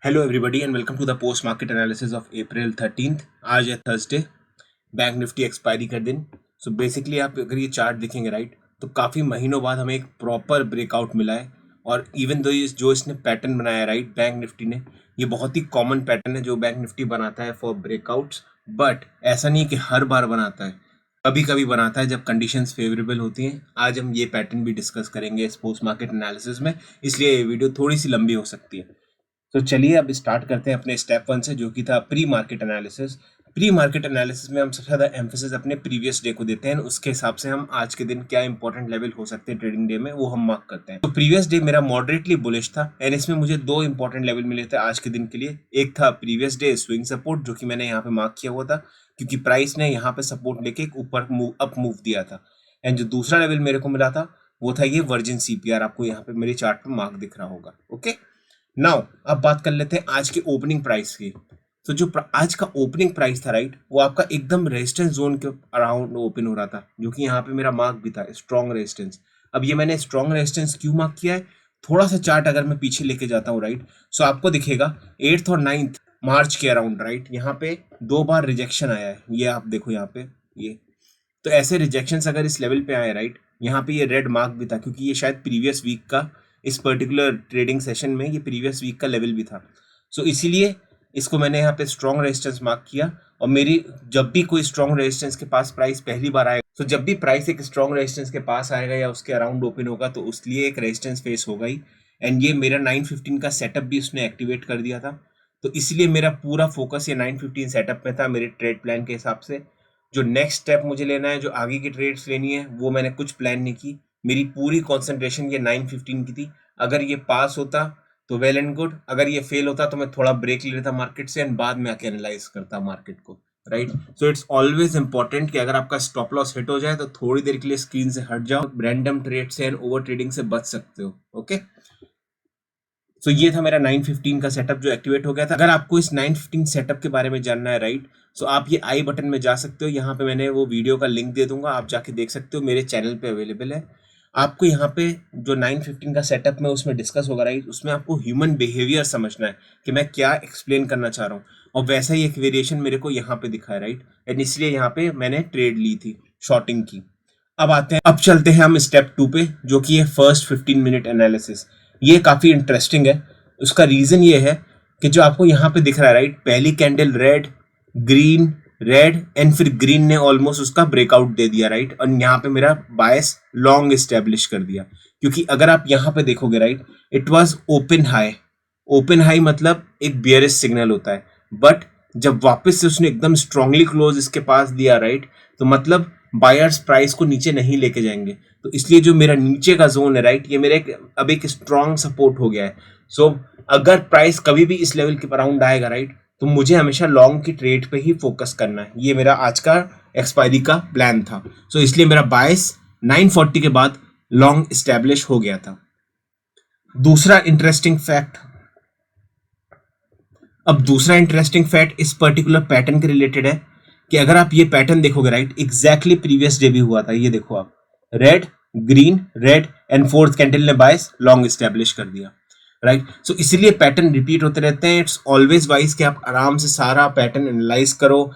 Hello everybody and welcome to the post market analysis of April 13th। आज है Thursday, bank Nifty expiry का दिन। So basically आप अगर ये चार्ट देखेंगे राइट, तो काफ़ी महीनों बाद हमें एक प्रॉपर ब्रेकआउट मिला है। और इवन दो जो इसने पैटर्न बनाया राइट बैंक निफ्टी ने, ये बहुत ही कॉमन पैटर्न है जो बैंक निफ्टी बनाता है फॉर ब्रेकआउट्स। बट ऐसा नहीं है कि हर बार बनाता है, कभी कभी बनाता है जब कंडीशंस फेवरेबल होती हैं। आज हम ये पैटर्न भी डिस्कस करेंगे इस पोस्ट मार्केट एनालिसिस में, इसलिए ये वीडियो थोड़ी सी लंबी हो सकती है। तो चलिए अब स्टार्ट करते हैं अपने स्टेप 1 से, जो कि था pre market analysis. Pre market analysis में हम सबसे ज़्यादा एम्फेसिस अपने प्रीवियस डे को देते हैं, उसके हिसाब से हम आज के दिन क्या इंपॉर्टेंट लेवल हो सकते हैं ट्रेडिंग डे में वो हम मार्क करते हैं। तो प्रीवियस डे मेरा मॉडरेटली बुलिश था एंड इसमें मुझे दो इंपॉर्टेंट लेवल मिले थे आज के दिन के लिए। एक था प्रीवियस डे स्विंग सपोर्ट, जो कि मैंने यहाँ पे मार्क किया हुआ था क्योंकि प्राइस ने यहाँ पे सपोर्ट लेके एक ऊपर अप मूव दिया था। एंड जो दूसरा लेवल मेरे को मिला था वो था ये वर्जिन सीपीआर, आपको यहाँ पे मेरे चार्ट पे मार्क दिख रहा होगा। ओके, नाउ अब बात कर लेते हैं आज की ओपनिंग प्राइस की। तो जो आज का ओपनिंग प्राइस था राइट, वो आपका एकदम रेजिस्टेंस जोन के अराउंड ओपन हो रहा था, जो कि यहाँ पे मेरा मार्क भी था स्ट्रॉन्ग रेजिस्टेंस। अब ये मैंने स्ट्रॉन्ग रेजिस्टेंस क्यों मार्क किया है, थोड़ा सा चार्ट अगर मैं पीछे लेके जाता हूँ राइट, सो आपको दिखेगा 8th और 9th मार्च के अराउंड राइट, यहाँ पे दो बार रिजेक्शन आया है। ये आप देखो यहाँ पे, ये तो ऐसे रिजेक्शंस अगर इस लेवल पे आए राइट, यहाँ पे ये रेड मार्क भी था क्योंकि ये शायद प्रीवियस वीक का, इस पर्टिकुलर ट्रेडिंग सेशन में ये प्रीवियस वीक का लेवल भी था। सो इसीलिए इसको मैंने यहाँ पे स्ट्रॉन्ग रेजिस्टेंस मार्क किया। और मेरी जब भी कोई स्ट्रॉन्ग रेजिस्टेंस के पास प्राइस पहली बार आएगा, तो जब भी प्राइस एक स्ट्रॉन्ग रेजिस्टेंस के पास आएगा या उसके अराउंड ओपन होगा, तो उसके लिए एक रेजिस्टेंस फेस होगा ही। एंड ये मेरा 915 का सेटअप भी उसने एक्टिवेट कर दिया था, तो इसलिए मेरा पूरा फोकस ये 915 सेटअप में था मेरे ट्रेड प्लान के हिसाब से। जो नेक्स्ट स्टेप मुझे लेना है, जो आगे की ट्रेड्स लेनी है, वो मैंने कुछ प्लान नहीं की। मेरी पूरी कंसंट्रेशन ये 915 की थी। अगर ये पास होता तो वेल एंड गुड, अगर ये फेल होता तो मैं थोड़ा ब्रेक ले लेता मार्केट से एंड बाद में आके एनालाइज करता मार्केट को right. So it's always important कि अगर आपका स्टॉप लॉस हिट हो जाए तो थोड़ी देर के लिए स्क्रीन से हट जाओ, रैंडम ट्रेड से एंड ओवर ट्रेडिंग से बच सकते हो। ओके, सो ये था मेरा 915 का सेटअप जो एक्टिवेट हो गया था। अगर आपको इस 915 सेटअप के बारे में जानना है राइट, सो आप ये आई बटन में जा सकते हो, यहाँ पे मैंने वो वीडियो का लिंक दे दूंगा, आप जाके देख सकते हो, मेरे चैनल पे अवेलेबल है। आपको यहाँ पे जो 915 का सेटअप में उसमें डिस्कस होगा राइट, उसमें आपको ह्यूमन बिहेवियर समझना है कि मैं क्या एक्सप्लेन करना चाह रहा हूँ, और वैसा ही एक वेरिएशन मेरे को यहाँ पे दिखा है राइट, एंड इसलिए यहाँ पे मैंने ट्रेड ली थी शॉर्टिंग की। अब चलते हैं हम स्टेप 2 पे, जो कि है फर्स्ट 15 मिनट एनालिसिस। ये काफी इंटरेस्टिंग है। उसका रीजन ये है कि जो आपको यहाँ पे दिख रहा है राइट, पहली candle red, green, red and फिर ग्रीन ने ऑलमोस्ट उसका ब्रेकआउट दे दिया राइट, और यहाँ पे मेरा बायस लॉन्ग एस्टेब्लिश कर दिया। क्योंकि अगर आप यहाँ पे देखोगे right, it was open high. Open high मतलब एक बियरिश सिग्नल होता है, बट जब वापस से उसने एकदम स्ट्रांगली क्लोज इसके पास दिया राइट, तो मतलब बायर्स प्राइस को नीचे नहीं लेके जाएंगे। तो इसलिए जो मेरा नीचे का जोन है राइट, ये मेरा अब एक स्ट्रांग सपोर्ट हो गया है। सो अगर प्राइस कभी भी इस लेवल के अराउंड आएगा राइट, तो मुझे हमेशा लॉन्ग की ट्रेड पे ही फोकस करना है। ये मेरा आज का एक्सपायरी का प्लान था। सो इसलिए मेरा बायस 940 के बाद लॉन्ग स्टैब्लिश हो गया था। दूसरा इंटरेस्टिंग फैक्ट अब दूसरा इंटरेस्टिंग फैक्ट इस पर्टिकुलर पैटर्न के रिलेटेड है कि अगर आप ये पैटर्न देखोगे राइट, एग्जैक्टली प्रीवियस डे भी हुआ था। ये देखो आप, red, green, red and fourth candle ने बायस लॉन्ग एस्टेब्लिश कर दिया राइट। सो इसलिए पैटर्न रिपीट होते रहते हैं। इट्स ऑलवेज वाइज कि आप आराम से सारा पैटर्न एनालाइज करो,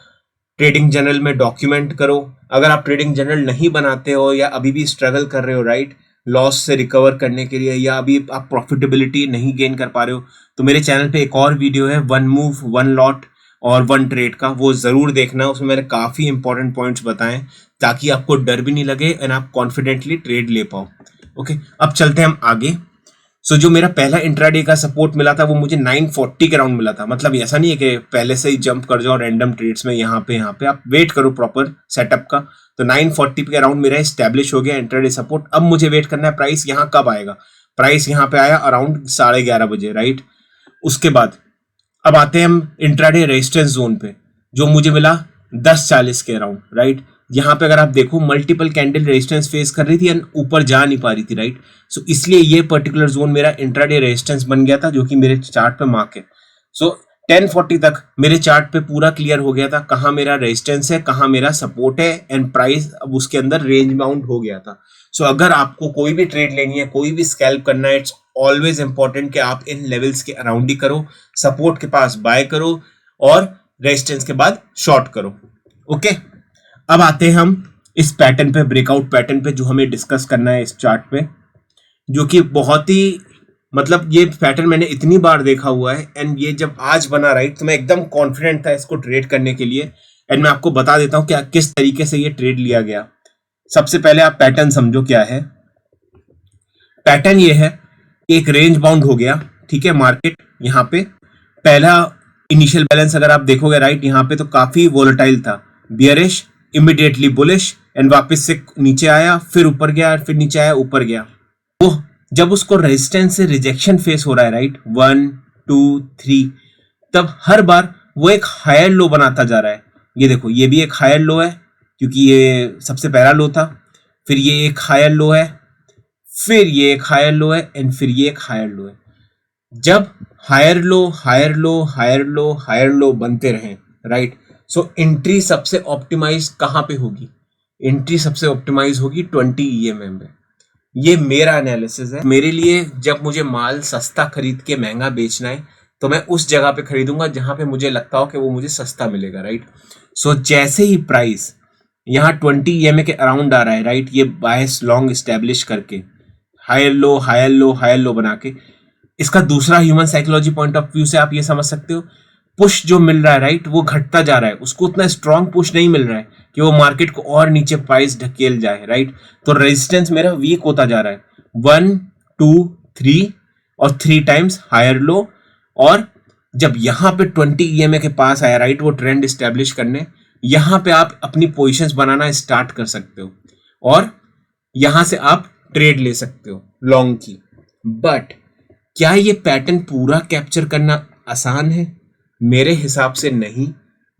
ट्रेडिंग जर्नल में डॉक्यूमेंट करो। अगर आप ट्रेडिंग जर्नल नहीं बनाते हो या अभी भी स्ट्रगल कर रहे हो राइट, लॉस से रिकवर करने के लिए, या अभी आप प्रॉफिटेबिलिटी नहीं गेन कर पा रहे हो, तो मेरे चैनल पे एक और वीडियो है, वन मूव वन लॉट और वन ट्रेड का, वो जरूर देखना। उसमें मैंने काफी इंपॉर्टेंट पॉइंट्स बताए ताकि आपको डर भी नहीं लगे एंड आप कॉन्फिडेंटली ट्रेड ले पाओ। ओके, अब चलते हैं हम आगे। सो जो मेरा पहला इंट्राडे का सपोर्ट मिला था वो मुझे 940 के राउंड मिला था। मतलब ऐसा नहीं है कि पहले से ही जंप कर जाओ रैंडम ट्रेड्स में, यहाँ पे आप वेट करो प्रॉपर सेटअप का। तो 940 के अराउंड मेरा एस्टेब्लिश हो गया इंट्राडे सपोर्ट। अब मुझे वेट करना है प्राइस यहाँ कब आएगा। प्राइस यहाँ पे आया अराउंड 11:30 बजे राइट। उसके बाद अब आते हैं हम इंट्राडे रेजिस्टेंस जोन पे, जो मुझे मिला 10:40 के अराउंड राइट। यहाँ पे अगर आप देखो मल्टीपल कैंडल रेजिस्टेंस फेस कर रही थी एंड ऊपर जा नहीं पा रही थी राइट। सो इसलिए ये पर्टिकुलर जोन मेरा इंट्राडे रेजिस्टेंस बन गया था, जो कि मेरे चार्ट पे मार्क है। सो 1040 तक मेरे चार्ट पे पूरा क्लियर हो गया था कहाँ मेरा रेजिस्टेंस है, कहाँ मेरा सपोर्ट है, एंड प्राइस अब उसके अंदर रेंज बाउंड हो गया था। सो अगर आपको कोई भी ट्रेड लेनी है, कोई भी स्कैल्प करना है, इट्स ऑलवेज इंपॉर्टेंट कि आप इन लेवल्स के अराउंड ही करो, सपोर्ट के पास बाय करो और रेजिस्टेंस के बाद शॉर्ट करो। ओके, अब आते हैं हम इस पैटर्न पे, ब्रेकआउट पैटर्न पे, जो हमें डिस्कस करना है इस चार्ट पे, जो कि बहुत ही मतलब ये पैटर्न मैंने इतनी बार देखा हुआ है एंड ये जब आज बना राइट तो मैं एकदम कॉन्फिडेंट था इसको ट्रेड करने के लिए। एंड मैं आपको बता देता हूं क्या किस तरीके से ये ट्रेड लिया गया। सबसे पहले आप पैटर्न समझो क्या है। पैटर्न ये है, एक रेंज बाउंड हो गया, ठीक है, मार्केट यहाँ पे पहला इनिशियल बैलेंस अगर आप देखोगे राइट, यहाँ पे तो काफी वोलेटाइल था, बियरिश, इमीडिएटली बुलिश एंड वापस से नीचे आया, फिर ऊपर गया, फिर नीचे आया, ऊपर गया। वो जब उसको रेजिस्टेंस से रिजेक्शन फेस हो रहा है राइट, 1 2 3, तब हर बार वो एक हायर लो बनाता जा रहा है। ये देखो, ये भी एक हायर लो है क्योंकि ये सबसे पहला लो था, फिर ये एक हायर लो है, फिर ये एक हायर लो है एंड फिर ये एक हायर लो है। जब higher low higher low higher low higher low बनते रहे राइट, सो एंट्री सबसे ऑप्टिमाइज कहां पे होगी? एंट्री सबसे ऑप्टिमाइज होगी 20 EMM में। ये मेरा एनालिसिस है। मेरे लिए जब मुझे माल सस्ता खरीद के महंगा बेचना है तो मैं उस जगह पे खरीदूंगा जहां पे मुझे लगता हो कि वो मुझे सस्ता मिलेगा राइट। सो जैसे ही प्राइस यहाँ 20 EMA के अराउंड आ रहा है राइट, ये बायस लॉन्ग स्टैब्लिश करके higher low higher low higher low बना के, इसका दूसरा human psychology point of view से आप ये समझ सकते हो, पुश जो मिल रहा है राइट वो घटता जा रहा है, उसको उतना स्ट्रॉन्ग पुश नहीं मिल रहा है कि वो मार्केट को और नीचे प्राइस ढकेल जाए राइट। तो रेजिस्टेंस मेरा वीक होता जा रहा है, 1 2 3 और 3 टाइम्स हायर लो। और जब यहाँ पे 20 EMA के पास आया राइट, वो ट्रेंड स्टैब्लिश करने, यहाँ पे आप अपनी पोजिशंस बनाना स्टार्ट कर सकते हो और यहां से आप ट्रेड ले सकते हो लॉन्ग की। बट क्या ये पैटर्न पूरा कैप्चर करना आसान है? मेरे हिसाब से नहीं।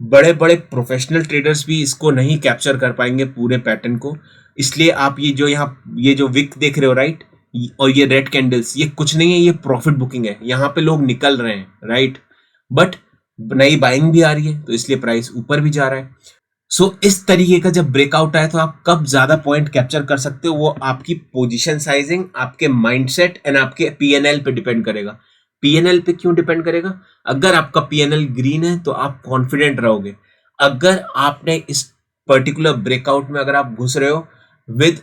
बड़े बड़े प्रोफेशनल ट्रेडर्स भी इसको नहीं कैप्चर कर पाएंगे पूरे पैटर्न को। इसलिए आप ये जो यहाँ ये जो विक देख रहे हो राइट, और ये रेड कैंडल्स, ये कुछ नहीं है, ये प्रॉफिट बुकिंग है। यहाँ पे लोग निकल रहे हैं राइट, बट नई बाइंग भी आ रही है तो इसलिए प्राइस ऊपर भी जा रहा है। सो इस तरीके का जब ब्रेकआउट आए तो आप कब ज्यादा पॉइंट कैप्चर कर सकते हो, वो आपकी पोजीशन साइजिंग, आपके माइंडसेट एंड आपके पीएनएल पे डिपेंड करेगा। पीएनएल पे क्यों डिपेंड करेगा? अगर आपका पीएनएल ग्रीन है तो आप कॉन्फिडेंट रहोगे। अगर आपने इस पर्टिकुलर ब्रेकआउट में अगर आप घुस रहे हो विद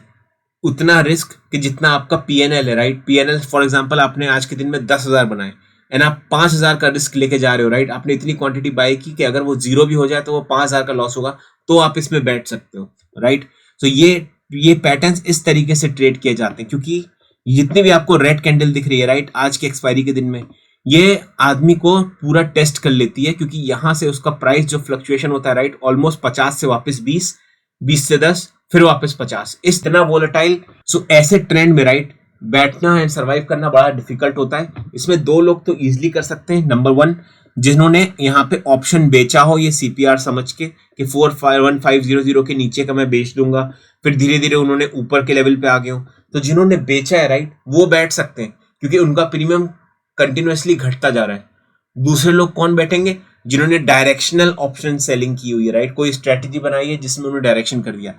उतना रिस्क कि जितना आपका पीएनएल है राइट, पीएनएल फॉर एग्जांपल आपने आज के दिन में 10,000 बनाए एंड आप 5,000 का रिस्क लेके जा रहे हो राइट, आपने इतनी क्वांटिटी बाय की कि अगर वो जीरो भी हो जाए तो वो 5,000 का लॉस होगा, तो आप इसमें बैठ सकते हो राइट। तो ये पैटर्न्स इस तरीके से ट्रेड किए जाते हैं, क्योंकि जितनी भी आपको रेड कैंडल दिख रही है राइट आज के एक्सपायरी के दिन में, ये आदमी को पूरा टेस्ट कर लेती है, क्योंकि यहां से उसका प्राइस जो फ्लक्चुएशन होता है राइट, ऑलमोस्ट 50 से वापस 20, 20 से 10, फिर वापस 50, इस इतना वोलेटाइल। सो ऐसे ट्रेंड में राइट बैठना एंड सर्वाइव करना बड़ा डिफिकल्ट होता है। इसमें दो लोग तो इजीली कर सकते हैं। नंबर 1, जिन्होंने यहाँ पे ऑप्शन बेचा हो ये सीपीआर समझ के कि 41500 के नीचे का मैं बेच दूंगा, फिर धीरे धीरे उन्होंने ऊपर के लेवल पे आ गए हो, तो जिन्होंने बेचा है राइट वो बैठ सकते हैं क्योंकि उनका प्रीमियम कंटिन्यूअसली घटता जा रहा है। दूसरे लोग कौन बैठेंगे? जिन्होंने डायरेक्शनल ऑप्शन सेलिंग की हुई है राइट, कोई स्ट्रेटेजी बनाई है जिसमें उन्होंने डायरेक्शन कर दिया।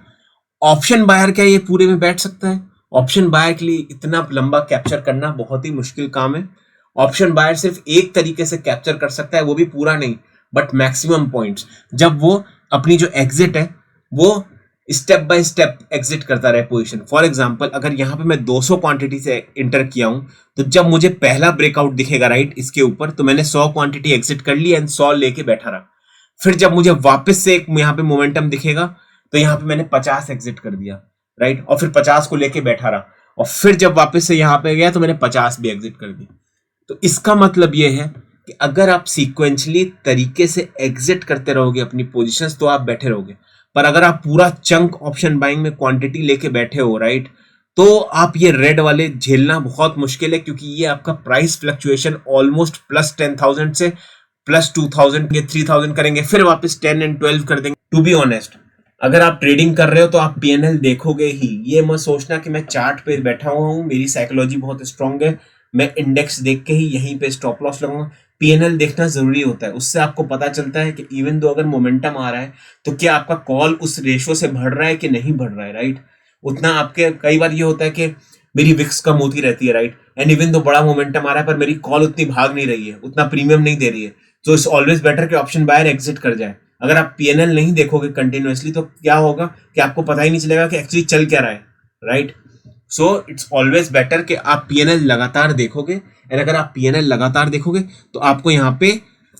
ऑप्शन बायर क्या ये पूरे में बैठ सकता है? ऑप्शन बायर के लिए इतना लंबा कैप्चर करना बहुत ही मुश्किल काम है। ऑप्शन बायर सिर्फ एक तरीके से कैप्चर कर सकता है, वो भी पूरा नहीं बट मैक्सिमम पॉइंट्स, जब वो अपनी जो एग्जिट है वो स्टेप बाय स्टेप एग्जिट करता रहे पोजीशन। फॉर एग्जांपल अगर यहाँ पे मैं 200 क्वांटिटी से इंटर किया हूं, तो जब मुझे पहला ब्रेकआउट दिखेगा राइट इसके ऊपर, तो मैंने 100 क्वांटिटी एग्जिट कर ली एंड 100 लेके बैठा रहा। फिर जब मुझे वापस से एक यहाँ पे मोमेंटम दिखेगा तो यहाँ पे मैंने 50 एग्जिट कर दिया राइट, और फिर 50 को लेके बैठा रहा, और फिर जब वापस से यहाँ पे गया तो मैंने 50 भी एग्जिट कर दी। तो इसका मतलब ये है कि अगर आप सीक्वेंशली तरीके से एग्जिट करते रहोगे अपनी पोजीशंस तो आप बैठे रहोगे, पर अगर आप पूरा चंक ऑप्शन बाइंग में क्वांटिटी लेके बैठे हो राइट, तो आप ये रेड वाले झेलना बहुत मुश्किल है, क्योंकि ये आपका प्राइस फ्लक्चुएशन ऑलमोस्ट प्लस 10,000 से प्लस 2,000 ये 3,000 करेंगे, फिर वापस 10 एंड 12 कर देंगे। टू बी ऑनेस्ट, अगर आप ट्रेडिंग कर रहे हो तो आप पीएनएल देखोगे ही। ये मत सोचना कि मैं चार्ट पे बैठा हुआ हूँ, मेरी साइकोलॉजी बहुत स्ट्रांग है, मैं इंडेक्स देख के ही यहीं पे स्टॉप लॉस लगाऊंगा। पीएनएल देखना जरूरी होता है, उससे आपको पता चलता है कि इवन दो अगर मोमेंटम आ रहा है तो क्या आपका कॉल उस रेशो से बढ़ रहा है कि नहीं बढ़ रहा है राइट। उतना आपके कई बार ये होता है कि मेरी विक्स कम होती रहती है, राइट, एंड इवन तो बड़ा मोमेंटम आ रहा है पर मेरी कॉल उतनी भाग नहीं रही है, उतना प्रीमियम नहीं दे रही है, तो इट्स ऑलवेज बेटर कि ऑप्शन बायर एग्जिट कर जाए। अगर आप पीएनएल नहीं देखोगे कंटिन्यूअसली तो क्या होगा कि आपको पता ही नहीं चलेगा कि एक्चुअली चल क्या रहा है, right. So it's always better कि आप पीएनएल लगातार देखोगे, एंड अगर आप पीएनएल लगातार देखोगे तो आपको यहाँ पे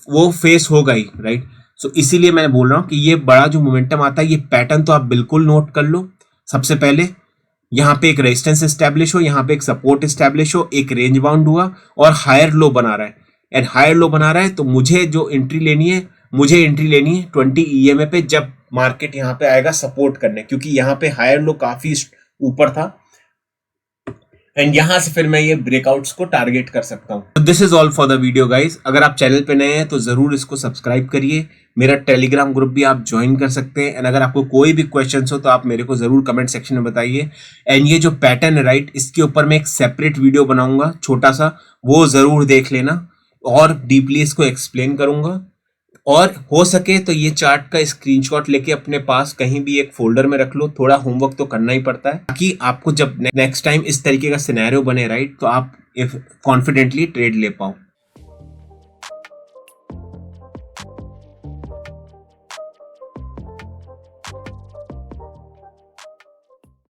वो फेस होगा ही, राइट। सो इसीलिए मैं बोल रहा हूँ कि ये बड़ा जो मोमेंटम आता है, ये पैटर्न तो आप बिल्कुल नोट कर लो। सबसे पहले यहाँ पे एक रेजिस्टेंस एस्टैब्लिश हो, यहाँ पे एक सपोर्ट एस्टैब्लिश हो, एक रेंज बाउंड हुआ और हायर लो बना रहा है, एंड हायर लो बना रहा है तो मुझे एंट्री लेनी है 20 EMA पे, जब मार्केट यहाँ पे आएगा सपोर्ट करने, क्योंकि यहाँ पे हायर लो काफी ऊपर था, एंड यहां से फिर मैं ये ब्रेकआउट्स को टारगेट कर सकता हूं। This is all for the video guys. अगर आप चैनल पे नए हैं तो जरूर इसको सब्सक्राइब करिए, मेरा टेलीग्राम ग्रुप भी आप ज्वाइन कर सकते हैं, एंड अगर आपको कोई भी क्वेश्चन हो तो आप मेरे को जरूर कमेंट सेक्शन में बताइए। एंड ये जो पैटर्न है, राइट, इसके ऊपर मैं एक सेपरेट वीडियो बनाऊंगा छोटा सा, वो जरूर देख लेना, और डीपली इसको एक्सप्लेन करूंगा। और हो सके तो ये चार्ट का स्क्रीनशॉट लेके अपने पास कहीं भी एक फोल्डर में रख लो, थोड़ा होमवर्क तो करना ही पड़ता है, ताकि आपको जब नेक्स्ट टाइम इस तरीके का सिनेरियो बने, राइट, तो आप कॉन्फिडेंटली ट्रेड ले पाओ।